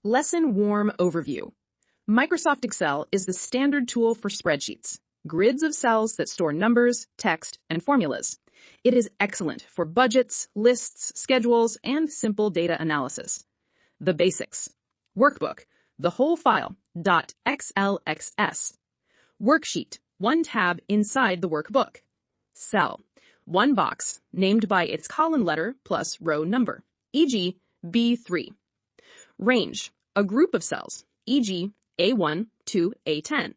Lesson Warm Overview. Microsoft Excel is the standard tool for spreadsheets, grids of cells that store numbers, text, and formulas. It is excellent for budgets, lists, schedules, and simple data analysis. The basics. Workbook, the whole file, .xlsx. Worksheet, one tab inside the workbook. Cell, one box, named by its column letter plus row number, e.g. B3. Range, a group of cells, e.g. A1 to A10.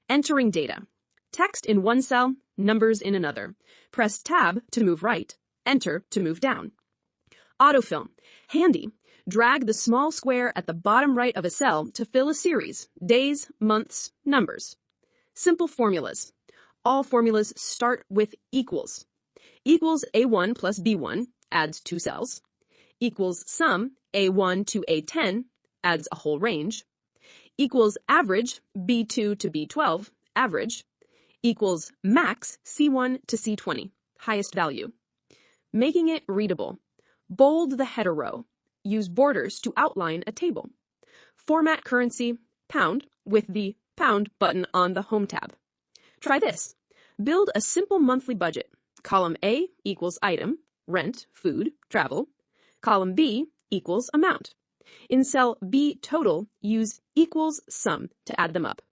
Entering data. Text in one cell, numbers in another. Press Tab to move right, Enter to move down. AutoFill, handy. Drag the small square at the bottom right of a cell to fill a series, days, months, numbers. Simple formulas. All formulas start with equals. Equals A1 plus B1 adds 2 cells. Equals sum A1 to A10 adds a whole range. Equals average B2 to B12 average. Equals max C1 to C20 highest value. Making it readable. Bold the header row. Use borders to outline a table. Format currency pound with the pound button on the home tab. Try this. Build a simple monthly budget. Column A equals item, rent, food, travel. Column B equals amount. In cell B total, use equals sum to add them up.